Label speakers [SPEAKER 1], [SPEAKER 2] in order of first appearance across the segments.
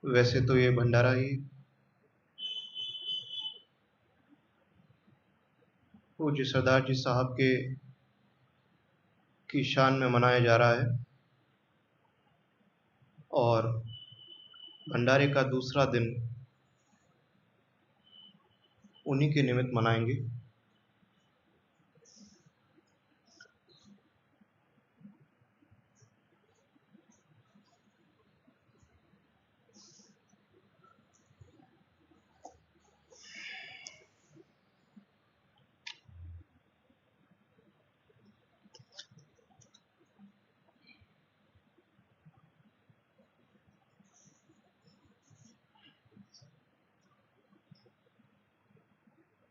[SPEAKER 1] वैसे तो ये भंडारा ही पूज्य सरदार जी साहब के की शान में मनाया जा रहा है और भंडारे का दूसरा दिन उन्हीं के निमित्त मनाएंगे।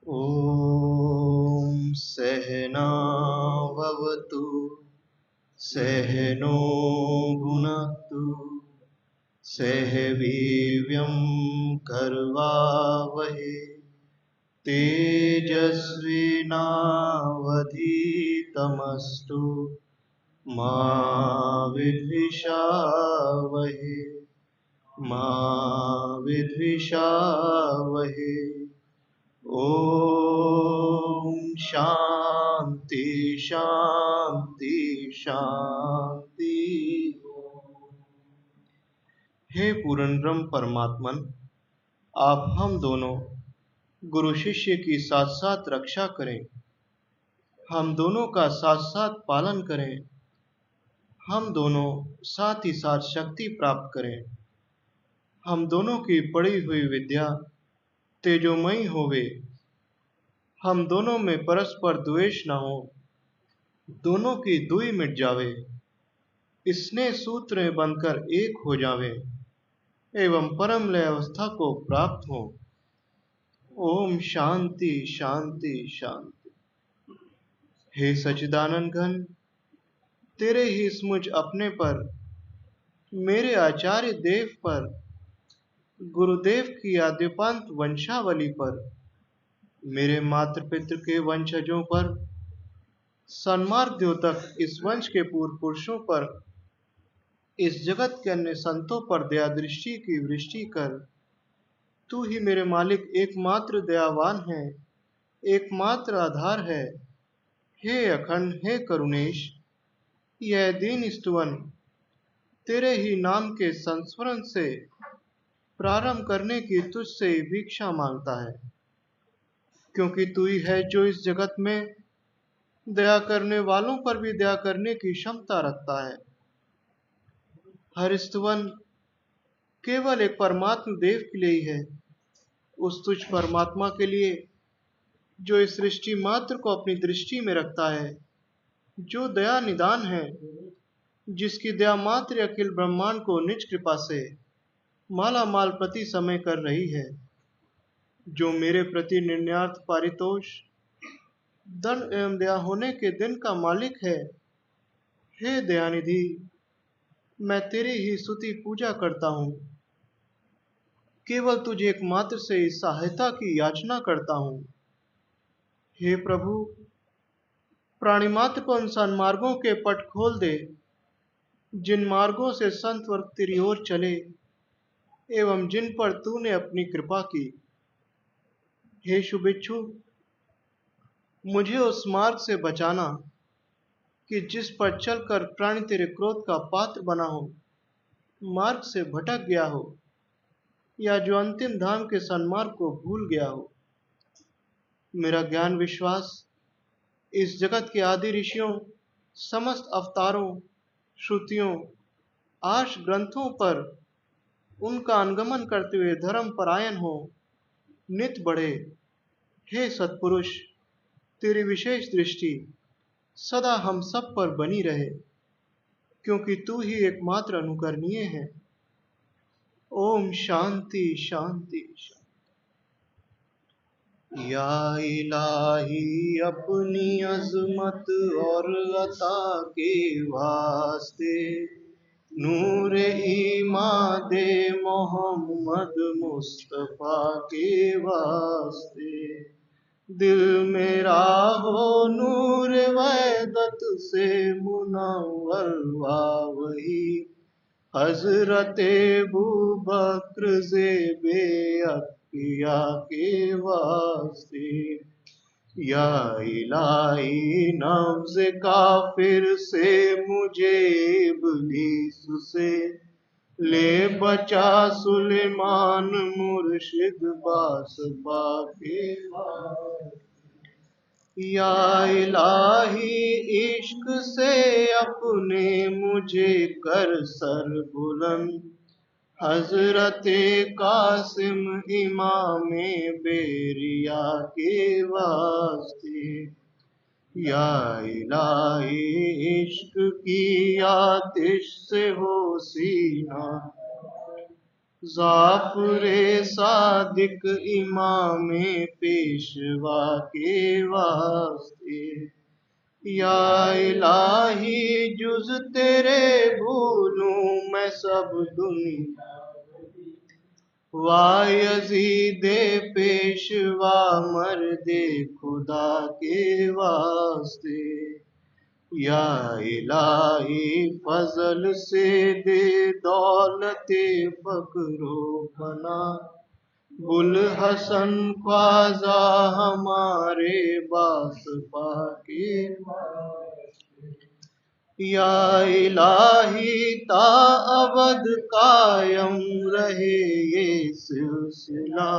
[SPEAKER 1] ॐ सहना भवतु सहनो भुनक्तु सह वीर्यं कर्वावहै तेजस्विनावधीतमस्तु मा विद्विषावहै मा विद्विषावहै। ओम शांति शांति शांति। हे पूर्ण ब्रह्म परमात्मन, आप हम दोनों गुरु शिष्य की साथ साथ रक्षा करें, हम दोनों का साथ साथ पालन करें, हम दोनों साथ ही साथ शक्ति प्राप्त करें, हम दोनों की पढ़ी हुई विद्या तेजोमयी होवे, हम दोनों में परस्पर द्वेष न हो, दोनों की दुई मिट जावे, स्नेह सूत्र में बंधकर एक हो जावे एवं परम लय अवस्था को प्राप्त हो। ओम शांति शांति शांति। हे सच्चिदानंद घन, तेरे ही इस मुझ अपने पर, मेरे आचार्य देव पर, गुरुदेव की आद्योपांत वंशावली पर, मेरे मातृ पितृ के वंशजों पर, सन्मार्ग द्योतक इस वंश के पूर्व पुरुषों पर, इस जगत के अन्य संतों पर दया दृष्टि की वृष्टि कर। तू ही मेरे मालिक एकमात्र दयावान है, एकमात्र आधार है। हे अखंड, हे करुणेश, यह दीन स्तुवन तेरे ही नाम के संस्मरण से प्रारंभ करने की तुझसे ही भिक्षा मांगता है, क्योंकि तू ही है जो इस जगत में दया करने वालों पर भी दया करने की क्षमता रखता है। हर स्तुवन केवल एक परमात्मा देव के लिए ही है, उस तुझ परमात्मा के लिए जो इस सृष्टि मात्र को अपनी दृष्टि में रखता है, जो दया निदान है, जिसकी दया मात्र अखिल ब्रह्मांड को निज कृपा से माला माल प्रति समय कर रही है, जो मेरे प्रति निर्ण्यार्थ पारितोष धन एवं दया होने के दिन का मालिक है। हे दयानिधि, मैं तेरी ही स्तुति पूजा करता हूँ, केवल तुझे एकमात्र से इस सहायता की याचना करता हूँ। हे प्रभु, प्राणी मात्र को उन सन्मार्गों के पट खोल दे, जिन मार्गों से संत वर्ग तेरी ओर चले एवं जिन पर तूने अपनी कृपा की। हे शुभिक्षु, मुझे उस मार्ग से बचाना कि जिस पर चलकर प्राणी तेरे क्रोध का पात्र बना हो, मार्ग से भटक गया हो, या जो अंतिम धाम के सन्मार्ग को भूल गया हो। मेरा ज्ञान विश्वास इस जगत के आदि ऋषियों, समस्त अवतारों, श्रुतियों, आर्ष ग्रंथों पर उनका अनुगमन करते हुए धर्म परायण हो, नित बढ़े। हे सत्पुरुष, तेरी विशेष दृष्टि सदा हम सब पर बनी रहे, क्योंकि तू ही एकमात्र अनुकरणीय है। ओम शांति शांति शांति। या इलाही अपनी अजमत और अता के वास्ते नूर ईमा दे मोहम्मद मुस्तफा के वास्ते। दिल मेरा हो नूर वहदत से मुनव्वर वही हजरते अबू बक्र ज़ेबे अत्किया के वास्ते, या इलाही नफ्ज़ काफिर से मुझे इब्लीस से ले बचा, सुलेमान मुर्शिद बासबा के या इलाही इश्क से अपने मुझे कर सर बुलंद, हजरते कासिम इमामे बेरिया के वास्ते, या इलाही इश्क की आतिश से हो सीना ज़ाफ़रे सादिक इमामे पेशवा के वास्ते, या इलाही जुज़ तेरे भूलूं मैं सब दुनिया, वायज़ीदे पेशवा मर्दे खुदा के वास्ते, या इलाही फजल से दे दौलते फकरो फना, बुल हसन ख्वाजा हमारे बासपा के, या इलाही ता अबद कायम रहे ये सिलसिला,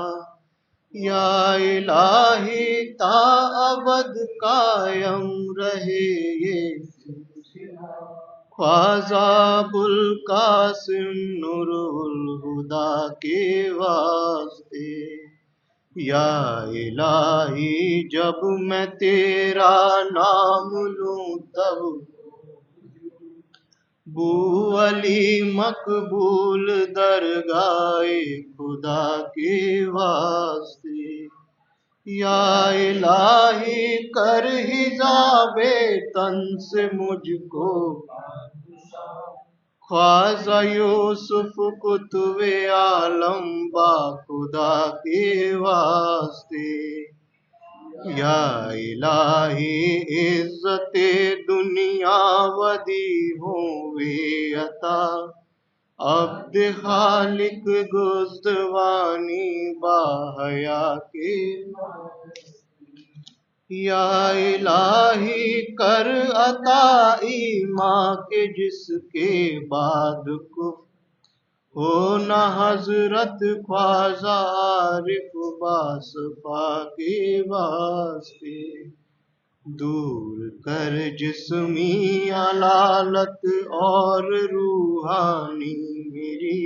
[SPEAKER 1] या इलाही ता अबद कायम रहे ये ख्वाजा बुल कासिम नूरुल हुदा के वास्ते, या इलाही जब मैं तेरा नाम लूं तब बू अली मकबूल दरगाहे खुदा के वास्ते, या इलाही कर हिजाबे तन से मुझको ख्वाजा यूसुफ कुतुबे आलम बा खुदा के वास्ते, या इलाही इज्जते दुनिया वदी होवे अता, अब्द खालिक गुज़्दवानी बाहया के, या इलाही कर अता ईमां के जिसके बाद कुफ्र हो न हजरत ख्वाजा आरिफ बासपा के वास्ते, दूर कर जिस्मी अलालत और रूहानी मेरी,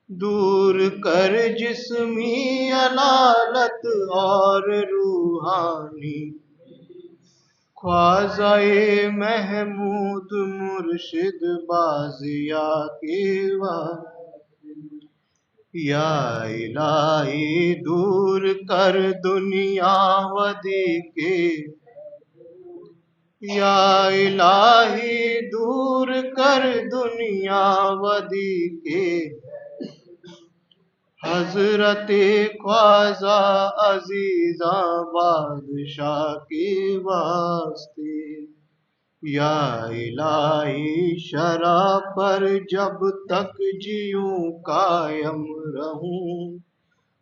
[SPEAKER 1] दूर कर जिस्मी अलालत और रूहानी, ख्वाज़ाए महमूद मुर्शिद बाज़िया के वास्ते, या इलाही दूर कर दुनिया वदी के, या इलाही दूर कर दुनिया वदी के, हजरते ख्वाजा अजीजा बादशाह के वास्ते, या इलाही शरा पर जब तक जीऊं कायम रहूं,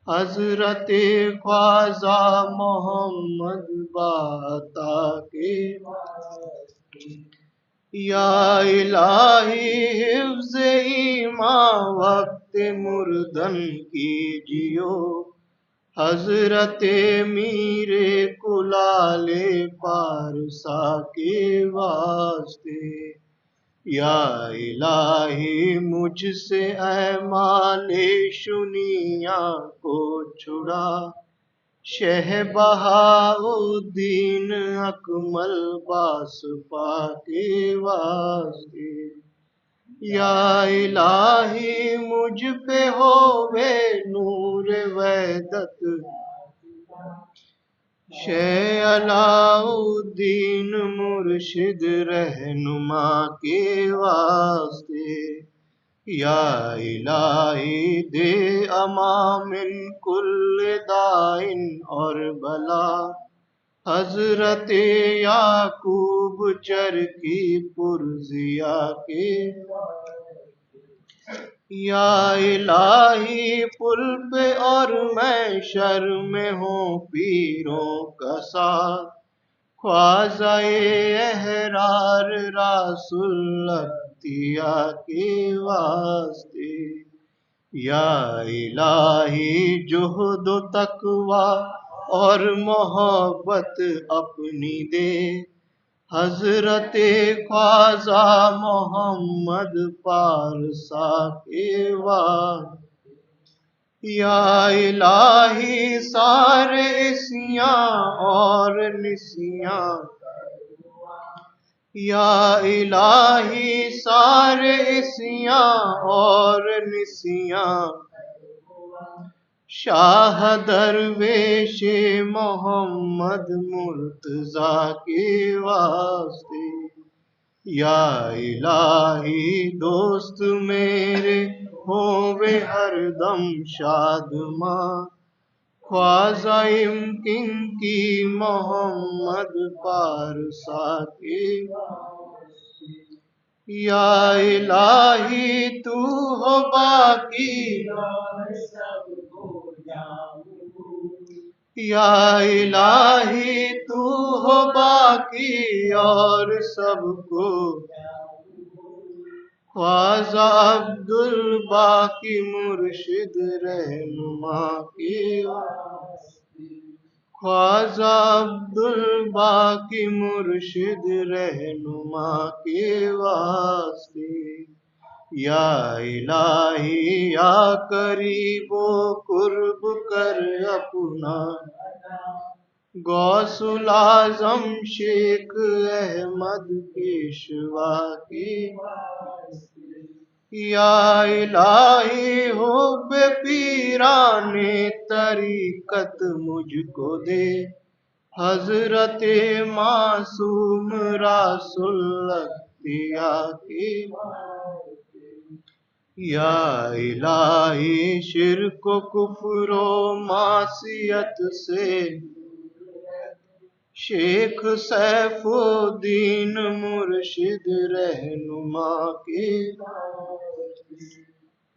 [SPEAKER 1] हजरते ख्वाजा मोहम्मद बाता के वास्ते, या इलाही हिफ्ज़ ईमां वक्त मुर्दन कीजियो, हजरते मीरे कुलाले पारसा के वास्ते, या इलाही मुझसे ऐ माले शुनिया को छुड़ा, शहबहाउद्दीन अकमल बासपा के वास्ते, या इलाही मुझ पे होवे नूर वैदत, शे अलाउद्दीन मुर्शिद रहनुमा के वास्ते, या इलाही दे अमामिन कुल्ल दाइन और बला, हजरते याकूब चरकी पुरजिया के, या इलाही पुल पे और मैं शर में हूँ पीरों का साथ, ख्वाजाए एहरार रासुल अख्तिया के वास्ते। या इलाही जुहद तकवा और मोहब्बत अपनी दे, हजरते ख्वाजा मोहम्मद पारसा के वास्ते। या इलाही सारे इसियां और निसियां, या इलाही सारे इसियां और निसियां, शाह दरवेश मोहम्मद मुर्तजा के वास्ते। या इलाही दोस्त मेरे होवे हरदम शादमां, ख्वाजा इमकिन की मोहम्मद पारसा के। या इलाही तू हो बाकी, या इलाही तू हो बाकी और सबको, ख्वाजा अब्दुल बाकी मुर्शिद रहनुमा के वास्ते। ख्वाजा अब्दुल बाकी मुर्शिद रहनुमा के वास्ते। या इलाही या करीबो कुर्ब कर अपना, गौसुल आजम शेख अहमद पेशवा के। या इलाही हुब्बे पीराने तरीकत मुझको दे, हजरते मासूम रासुल अख्तिया के। या इलाही शिर्क कुफ्रो मासियत से, शेख सैफुद्दीन मुर्शिद रहनुमा के।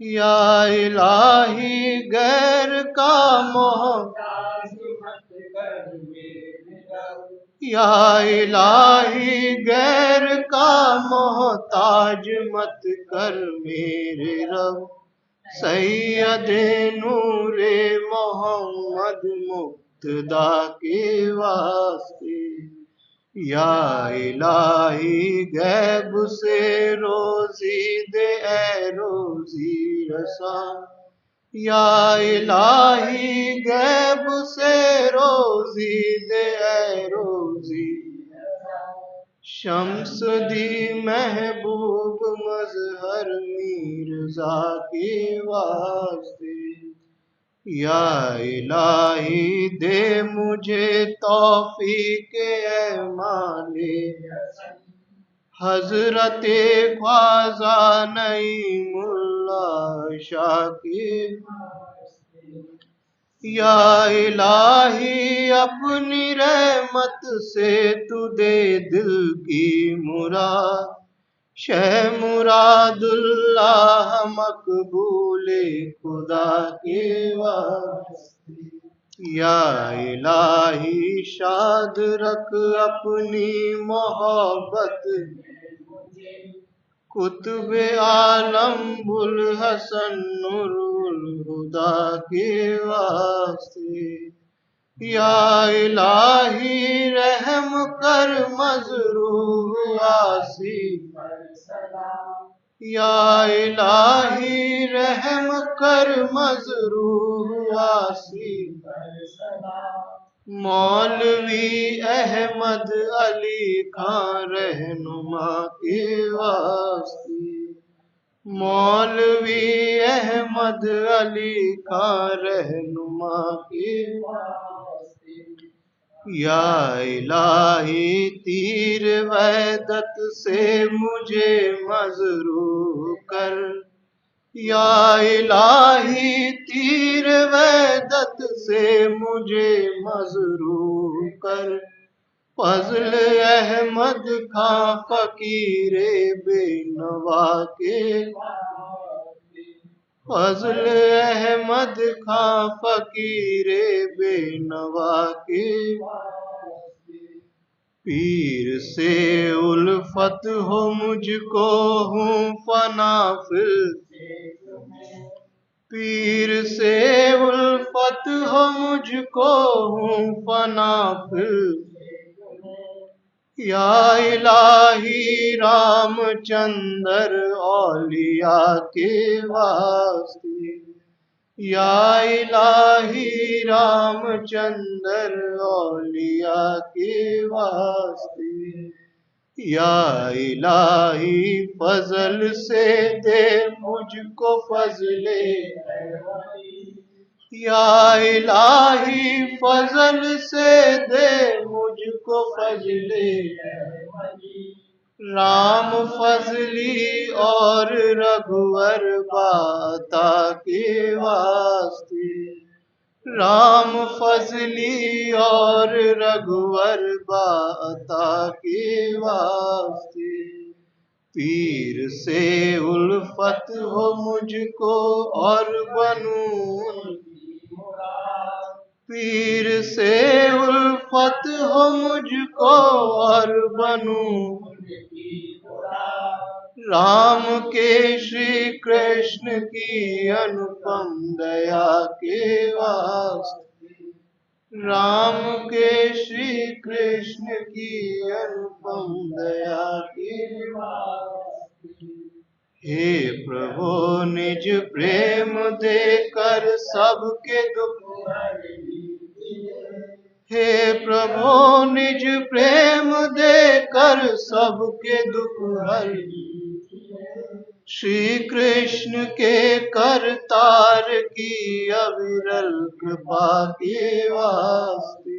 [SPEAKER 1] या इलाही गैर का मोहताज मत कर मेरे रब, या इलाही गैर का मोहताज मत कर मेरे रब, सैयदे नूरे मोहम्मद मुक्तदा के वास्ते। या इलाही गैब से रोजी दे ए रोजी रसा, या इलाही गैब से रोजी दे ए रोजी, शम्स दी महबूब मजहर मीरजा के वास्ते। या इलाही दे मुझे तौफीक ए माले, हजरते ख्वाजा नईमुल्लाह शाह के। या इलाही अपनी रहमत से तू दे दिल की मुराद, शह मुरादुल्लाह मकबूले खुदा के वास्ते। या इलाही शाद रख अपनी मोहब्बत, कुतुब आलम बुल हसन नूरुल हुदा के वास्ते। या इलाही रहम कर मजरूह आसी, या इलाही रहम कर मजरूह आसी, मौलवी अहमद अली खां रहनुमा के वास्ते। मौलवी अहमद अली खां रहनुमा के वास्ते। या इलाही तीर वहदत से मुझे मजरूह कर, या इलाही तीर वहदत से मुझे मजरूह कर, फजल अहमद खां फकीरे बेनवा के। फजल अहमद खां फकीरे बेनवा के पीर से उल्फत हो मुझको हूँ फना फिर पीर से उल्फत हो मुझको हूँ फना फिर या इलाही रामचंद्र औलिया के वास्ते या इलाही रामचंद्र औलिया के वास्ते या इलाही फजल से दे मुझको फजले या इलाही फजल से दे मुझको फजले राम फजली और रघुवर बाता के वास्ते राम फजली और रघुवर बाता के वास्ते पीर से उल्फत हो मुझको और बनूं पीर से उल्फत हो मुझको और बनूं राम के श्री कृष्ण की अनुपम दया के वास्ते राम के श्री कृष्ण की अनुपम दया के वास्ते हे प्रभु निज प्रेम देकर सबके दुख हे प्रभु निज प्रेम देकर सबके दुख हर श्री कृष्ण के करतार की अविरल कृपा के वास्ते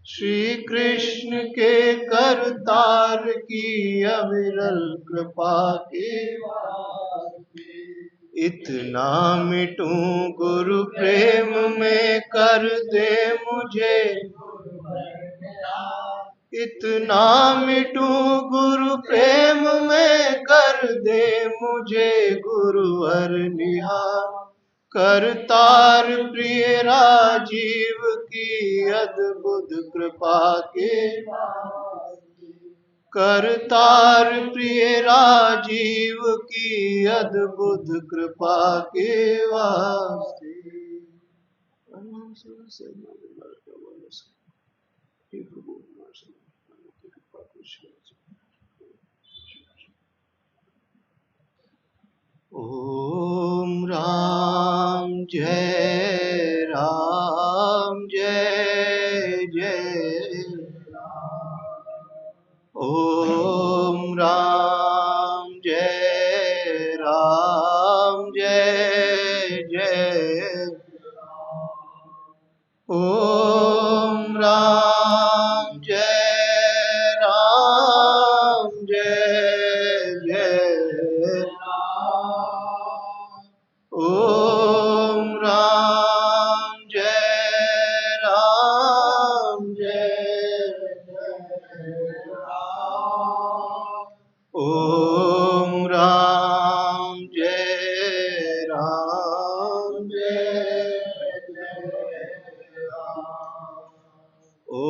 [SPEAKER 1] श्री कृष्ण के करतार की अविरल कृपा के वास्ते इतना मिटूं गुरु प्रेम में कर दे मुझे इतना मिटूं गुरु प्रेम में कर दे मुझे गुरुवर निहार करतार प्रिय राजीव की अद्भुत कृपा के करतार प्रिय राजीव की अद्भुत कृपा के वास्ते ओम राम जय जय ओम राम जय जय ओम राम जय जय ओम राम जय ओम राम जय जय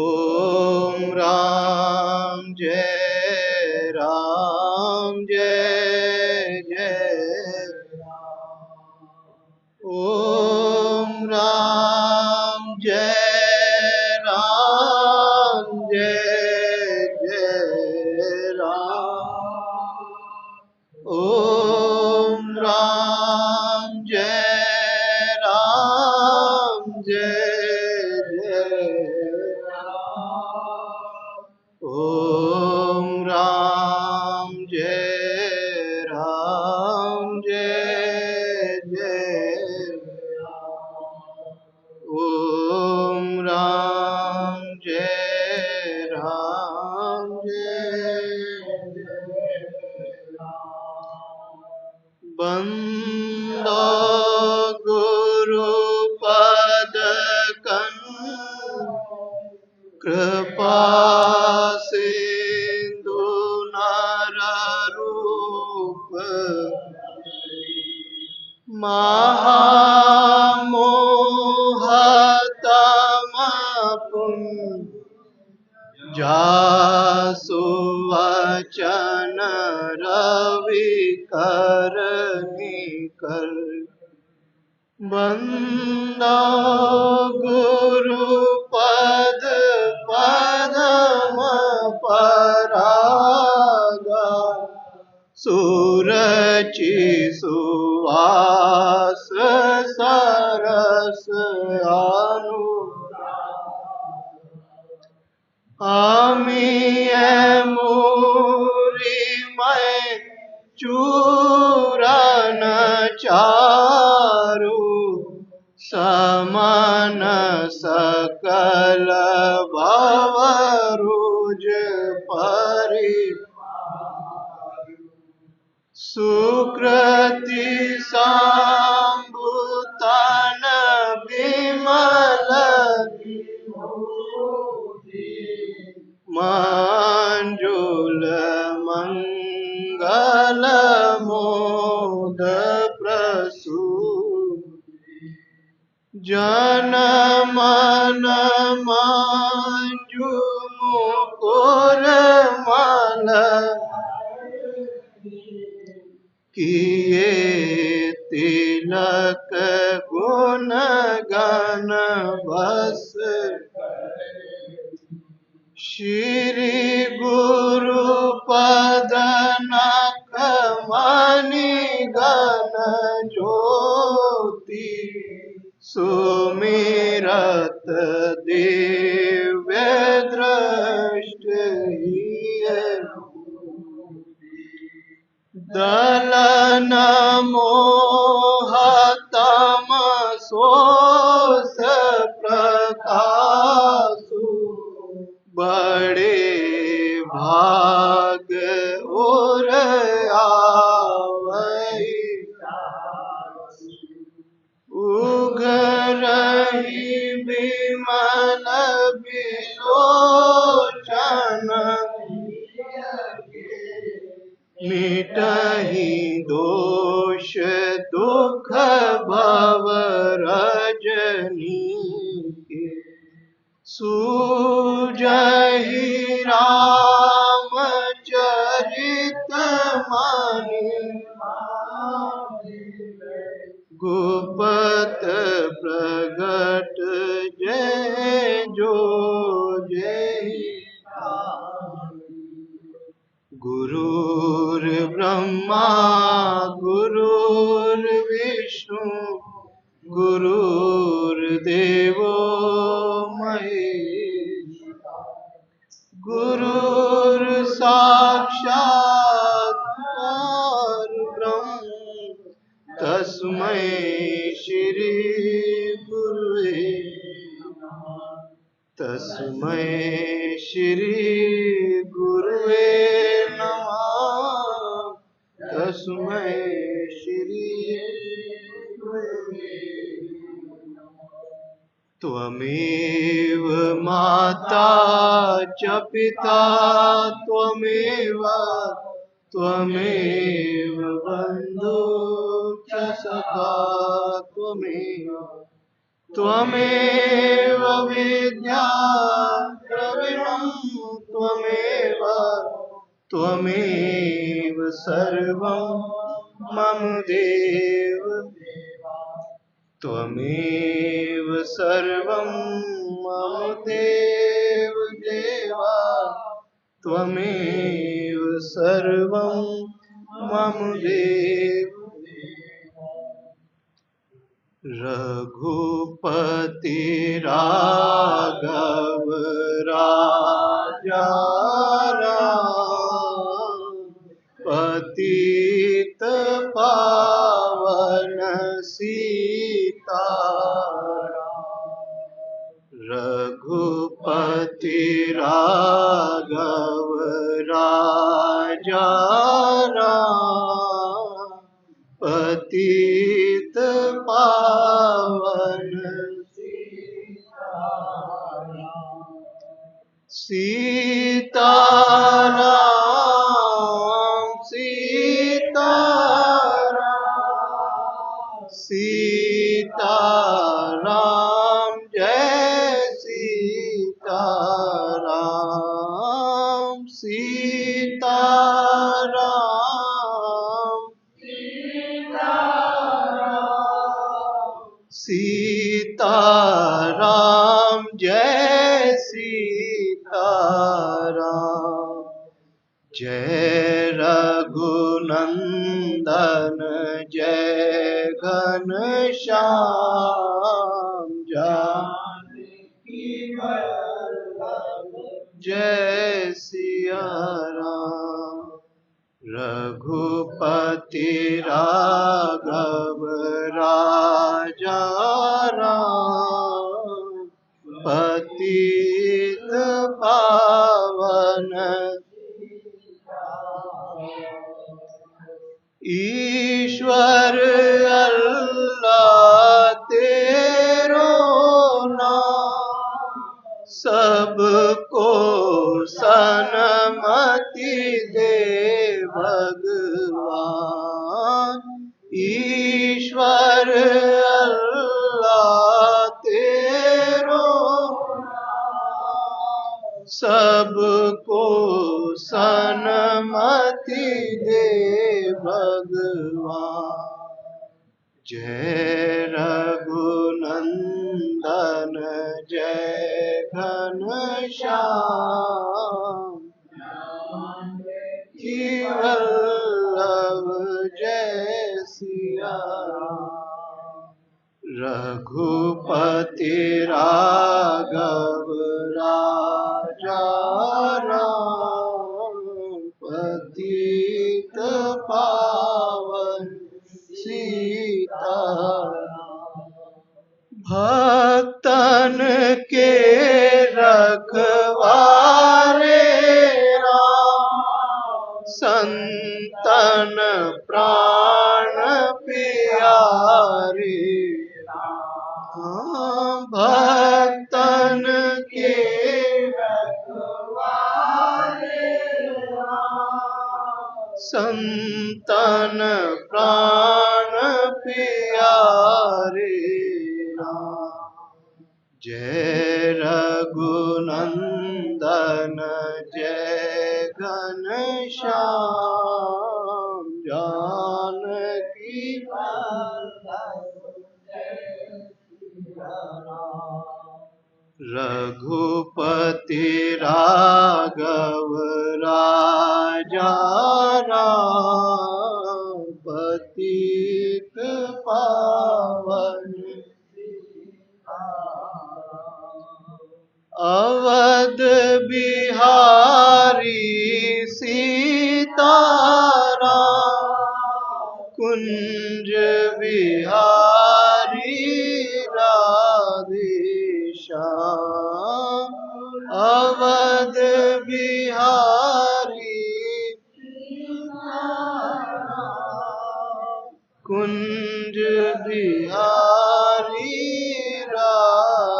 [SPEAKER 1] बंदो गुरुपद पदम परागा सुरचि सुवास सरस अमीय मूरी मैं चूरन चारु समन सकल भवरुज परि सुकृति सांभुतन विमल मंजुल मंगल मोद प्रसूति जन मन मंजु मुकुर मल किए तिलक गुण गण बस श्री गुरु पद नख मणि गण ज्योति सुमिरत दिव्य दृष्टि दलन मोह तम सोस प्रकाशु बड़े भाग और आवई उघरहि विमल विलोचन मिटहि दोष दुख भव रजनी सूजहि रामचरित माहि गुपत प्रगट जय जो जय गुरुर्ब्रह्मा गुरुर्विष्णु गुरुर्देवो महेश्वरः गुरुर्साक्षात् परब्रह्म तस्मै श्री गुरुवे तस्मै श्री गुरुवे नमः तस्मै श्री गुरुवे त्वमेव माता च पिता त्वमेव त्वमेव बन्धु च सखा त्वमेव विद्या द्रविणं त्वमेव सर्वं मम देव त्वमेव सर्वं मम देव देवा त्वमेव सर्वं मम देव रघुपति राघव राजा राम पतित पावन सीताराम रघुपति राघव राजा राम पतित पावन सीताराम सीताराम सीताराम जय सीताराम सीताराम सीताराम जय सीताराम, जय रघुनंदन जय घनश्याम, जानकी वल्लभ जय सिया राम, रघुपति राघव राजा राम, पतित पावन ईश्वर अल्लाह तेरो नाम, सबको सन्मति दे भगवान, ईश्वर अल्लाह तेरो सबको सन्मति दे भगवान, जय रघुनंदन जय घनश्याम, जानकी वल्लभ जय सिया राम, रघुपति राघव राजा राम, पतित पावन सीताराम, भक्तन के रखवारे राम, संतन प्राण प्यारे राम, भक्तन के रखवारे राम, संतन प्राण प्यारे राम, जय रघुनंदन जय घनश्याम, जानकी वल्लभ जय सिया राम, रघुपति राघव राजा राम, पतित पावन अवध बिहारी सीताराम, कुंज बिहारी राधेश्याम, अवध बिहारी कुंज बिहारी राधेश्याम,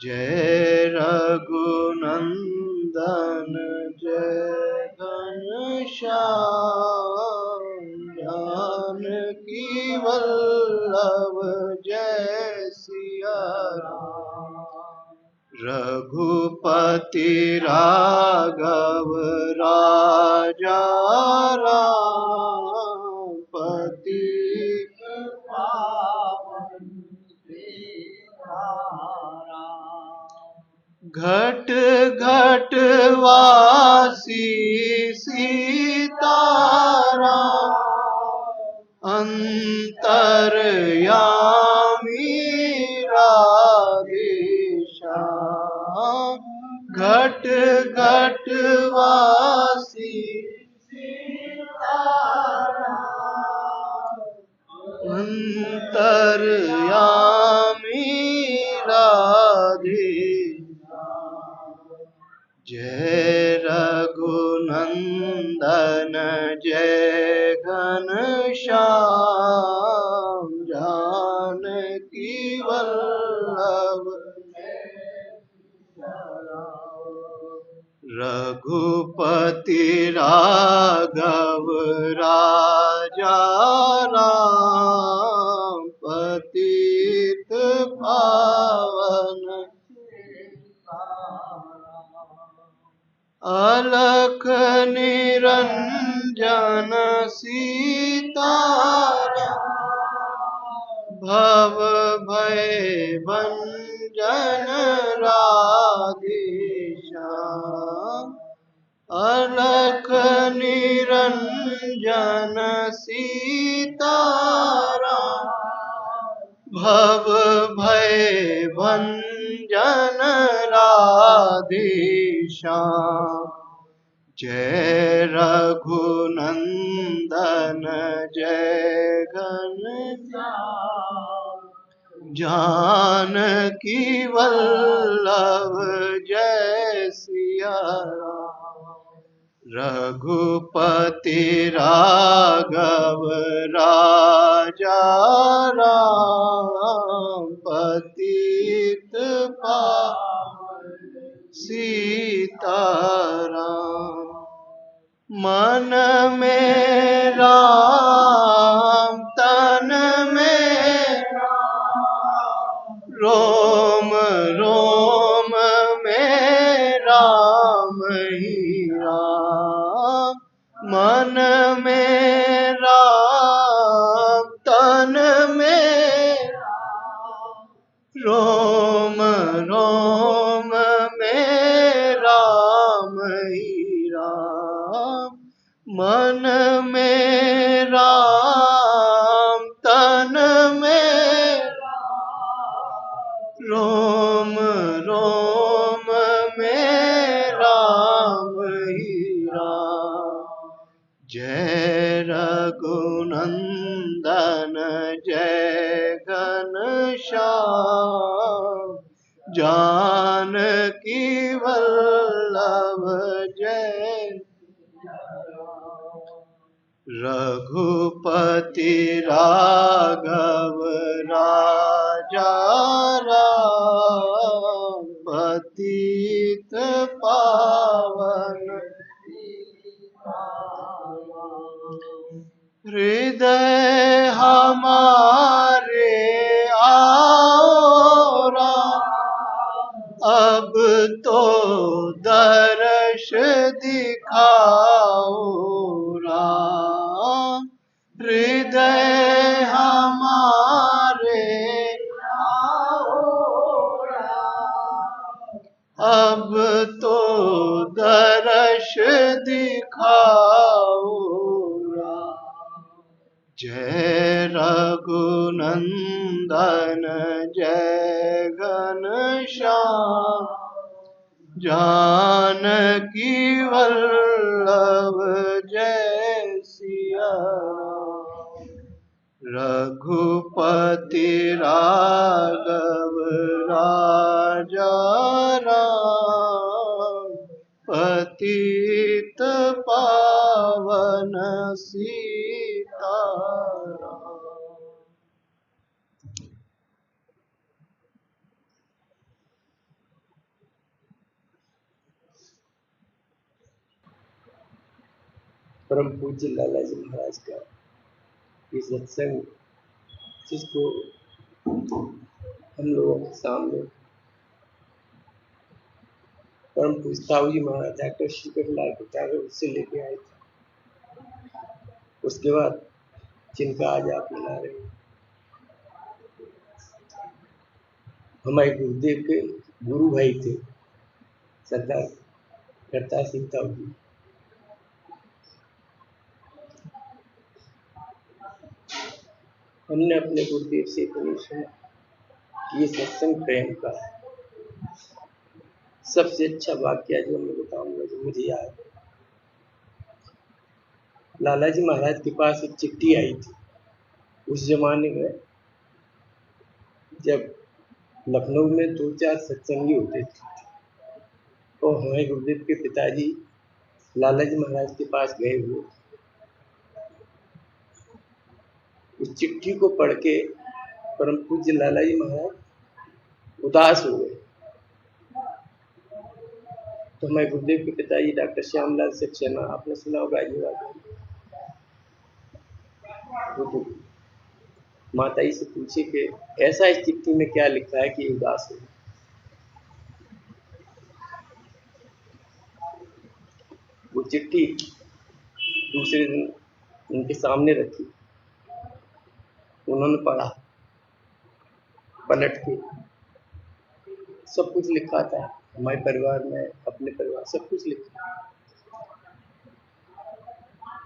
[SPEAKER 1] जय रघुनंदन जय घनश्याम, जानकी वल्लभ जय सिया राम, रघुपति राघव राजा राम, पतित पावन घट घट वासी सीताराम, अंतर्यामी राधेश्याम, घट घट वासी सीताराम, अंतर्यामी राधे, जय रघुनंदन जय घनश्याम, जानकी वल्लभ रघुपति राघव राजा राम, पतित पावन अलख निरंजन सीताराम, भव भय भंजन राधेश्याम। अलख निरंजन सीताराम। भव भय भंजन राधेश्याम। जय रघुनंदन जय घनश्याम। जानकी वल्लभ जय सिया राम। रघुपति राघव राजा राम। पतित पावन सीताराम। मन में राम तन में रोम रोम में राम ही राम। मन में राम तन में रोम रोम में राम ही राम। मन में राम तन में रोम रोम में राम ही राम। जय रघुनंदन जय घनश्याम। जानकी वल्लभ जय। रघुपति राघव राजा राम। पतित पावन हृदय हमारे आओ राम। अब तो दर्श दिखाओ राम। हृदय हमारे आओ राम। अब तो दर्श दिखाओ राम। जय रघुनंदन जय घनश्याम। जानकी वल्लभ जय सिया राम। रघुपति राघव राजा राम। पतित पावन सीताराम।
[SPEAKER 2] परम पूज्य लाला जी महाराज का ये सत्संग, जिसको हम लोगों के सामने परम पूज्य ताऊ जी महाराज डॉक्टर श्री कृष्णलाल प्रचारक उससे लेके आए थे, उसके बाद जिनका आज आप मना रहे हैं, हमारे गुरुदेव के गुरु भाई थे सरदार करतार सिंह ताऊ जी। हमने अपने गुरुदेव से इतनी सुना कि ये सत्संग प्रेम का सबसे अच्छा वाक्य जो मैं बताऊंगा, जो मुझे याद है। लाला जी महाराज के पास एक चिट्ठी आई थी उस जमाने में, जब लखनऊ में 2-4 सत्संगी होते थे, तो हमारे गुरुदेव के पिताजी लाला जी महाराज के पास गए हुए। उस चिट्ठी को पढ़ के परम पूज्य लाला जी महाराज उदास हो गए। तो हमारे गुरुदेव के पिताजी डॉक्टर श्यामलाल सक्सेना, आपने सुना होगा जी बात, तो माताजी से पूछे कि ऐसा इस चिट्ठी में क्या लिखा है कि उदास हो। वो चिट्ठी दूसरे दिन उनके सामने रखी, उन्होंने पढ़ा पलट के सब कुछ लिखा था, हमारे परिवार में, अपने परिवार, सब कुछ लिखा।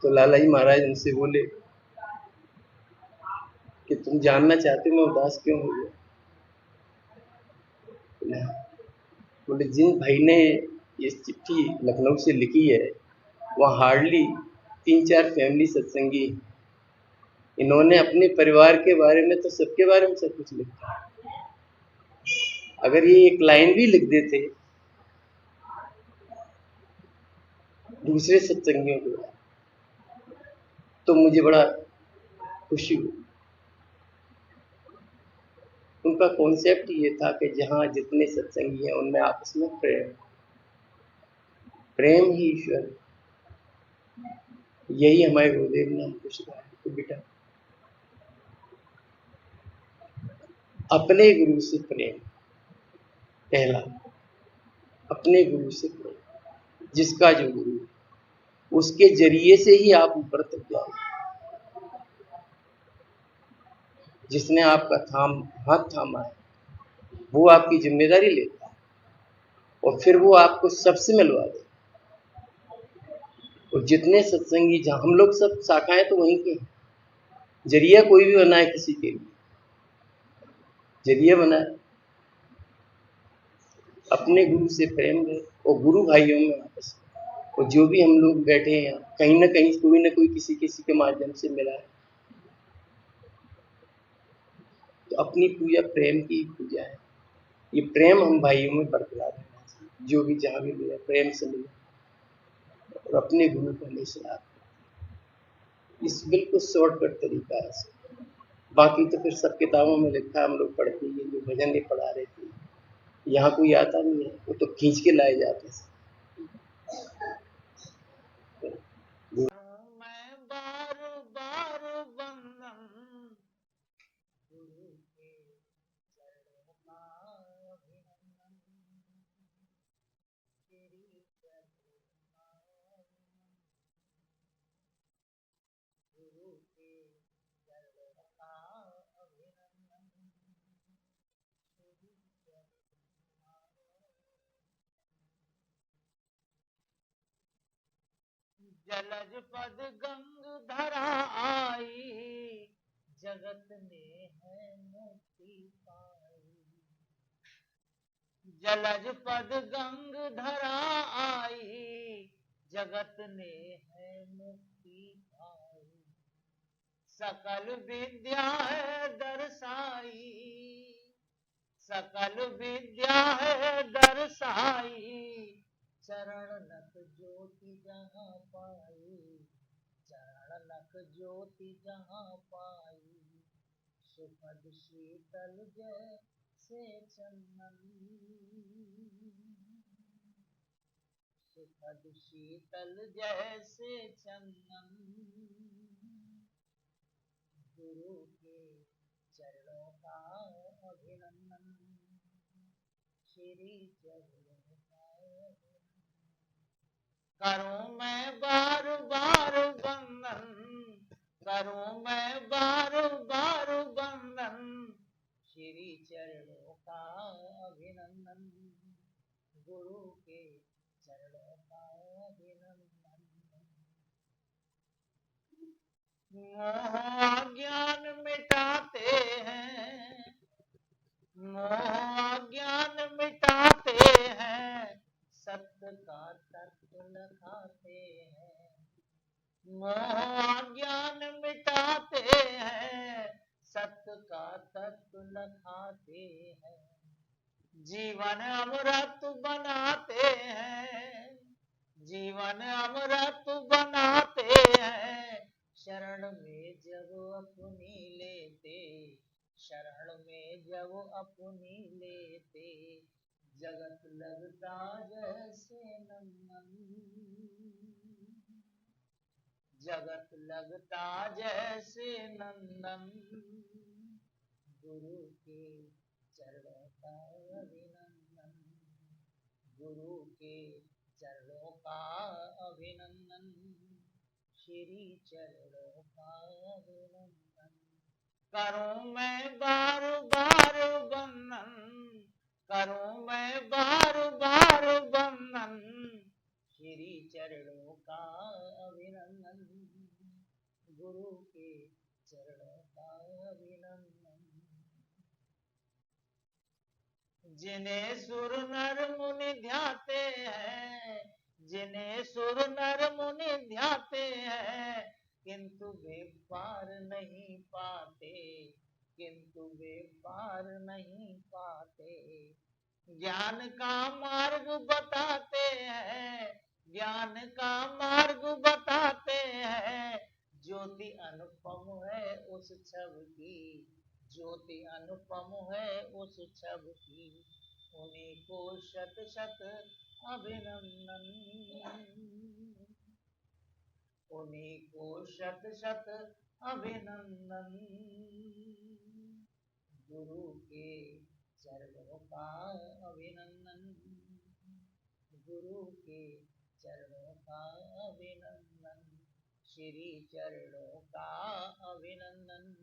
[SPEAKER 2] तो लाला जी महाराज उनसे बोले कि तुम जानना चाहते हो मैं उदास क्यों हो गया? बोले जिन भाई ने ये चिट्ठी लखनऊ से लिखी है वहाँ हार्डली 3-4 फैमिली सत्संगी, इन्होंने अपने परिवार के बारे में तो सबके बारे में सब कुछ लिखा। अगर ये एक लाइन भी लिख देते दूसरे सत्संगियों के बारे तो मुझे बड़ा खुशी हुई। उनका कॉन्सेप्ट ये था कि जहाँ जितने सत्संगी हैं उनमें आपस में प्रेम ही ईश्वर, यही हमारे गुरुदेव ने हमको सिखाया। तो बेटा अपने गुरु से प्रेम, पहला अपने गुरु से प्रेम, जिसका जो गुरु उसके जरिए से ही आप ऊपर तक जाओ। जिसने आपका हाथ थामा है वो आपकी जिम्मेदारी लेता है और फिर वो आपको सबसे मिलवा दे। और जितने सत्संगी, जहाँ हम लोग सब शाखाएं तो वहीं के, जरिया कोई भी बना है किसी के लिए, जरिया बना है, अपने गुरु से प्रेम है और गुरु भाइयों में आपस में। और जो भी हम लोग बैठे हैं कहीं ना कहीं कोई ना कोई किसी के माध्यम से मिला है, तो अपनी पूजा प्रेम की पूजा है। ये प्रेम हम भाइयों में बरकरार रहना चाहिए, जो भी जहाँ भी मिला प्रेम से मिला और अपने गुरु को हमेशा। इस बिल्कुल शॉर्टकट तरीका है। बाकी तो फिर सब किताबों में लिखा, हम लोग पढ़ते ही, जो भजन नहीं पढ़ा रहे थे, यहाँ कोई आता नहीं है, वो तो खींच के लाए जाते हैं।
[SPEAKER 3] मैं बार बार वंदन गुरु के चरणों का अभिनंदन, तेरी चरणों का गुरु के चरणों का अभिनंदन, तेरी जलज पद गंग धरा आई, जगत में है मुक्ति पाई। जलज पद गंग धरा आई, जगत ने है मुक्ति पाई। सकल विद्या है दर्शाई, सकल विद्या है दर्शाई, चरण लख ज्योति जहाँ पाई, चरण लख ज्योति जहाँ पाई। सुखद शीतल जैसे चंदन, सुखद शीतल जैसे चंदन, गुरु के चरणों का अभिनंदन, श्री चरणों का करूं मैं बार बार वंदन, करूं मैं बार बार वंदन, श्री चरणों का अभिनंदन, गुरु के चरणों का अभिनंदन। मोह ज्ञान मिटाते हैं, मोह ज्ञान मिटाते हैं, सत्य का तत्व लखाते हैं। मोह ज्ञान मिटाते हैं, सत्य का तत्व लखाते हैं। जीवन अमृत बनाते हैं, जीवन अमृत बनाते हैं। शरण में जब अपनी लेते, शरण में जब अपनी लेते, जगत लगता जैसे नंदन, जगत लगता जैसे नंदन, गुरु के चरणों का अभिनंदन, गुरु के चरणों का अभिनंदन, श्री चरणों का अभिनंदन। करूं मैं बार बार करूं मैं बार बार वंदन, श्री चरणों का अभिनंदन, गुरु के चरणों का अभिनंदन। जिन्हें सुर नर मुनि ध्याते हैं, जिन्हें सुर नर मुनि ध्याते हैं, किंतु वे पार नहीं पाते, किंतु वे पार नहीं पाते। ज्ञान का मार्ग बताते हैं, ज्ञान का मार्ग बताते हैं, ज्योति अनुपम है उस छवि की, ज्योति अनुपम है उस छवि की, उन्हीं को शत शत अभिनंदन, उन्हीं को शत शत अभिनंदन, गुरु के चरणों का अभिनंदन, गुरु के चरणों का अभिनंदन, श्री चरणों का अभिनंदन,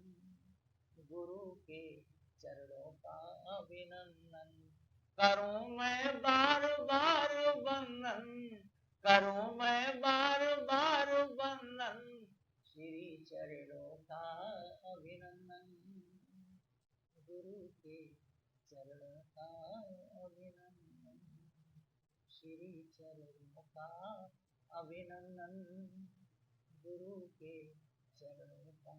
[SPEAKER 3] गुरु के चरणों का अभिनंदन। करूं मैं बार बार वंदन, करूं मैं बार बार वंदन, श्री चरणों का अभिनंदन, गुरु के चरणों का अभिनंदन, श्री चरणों का अभिनंदन, गुरु के चरणों का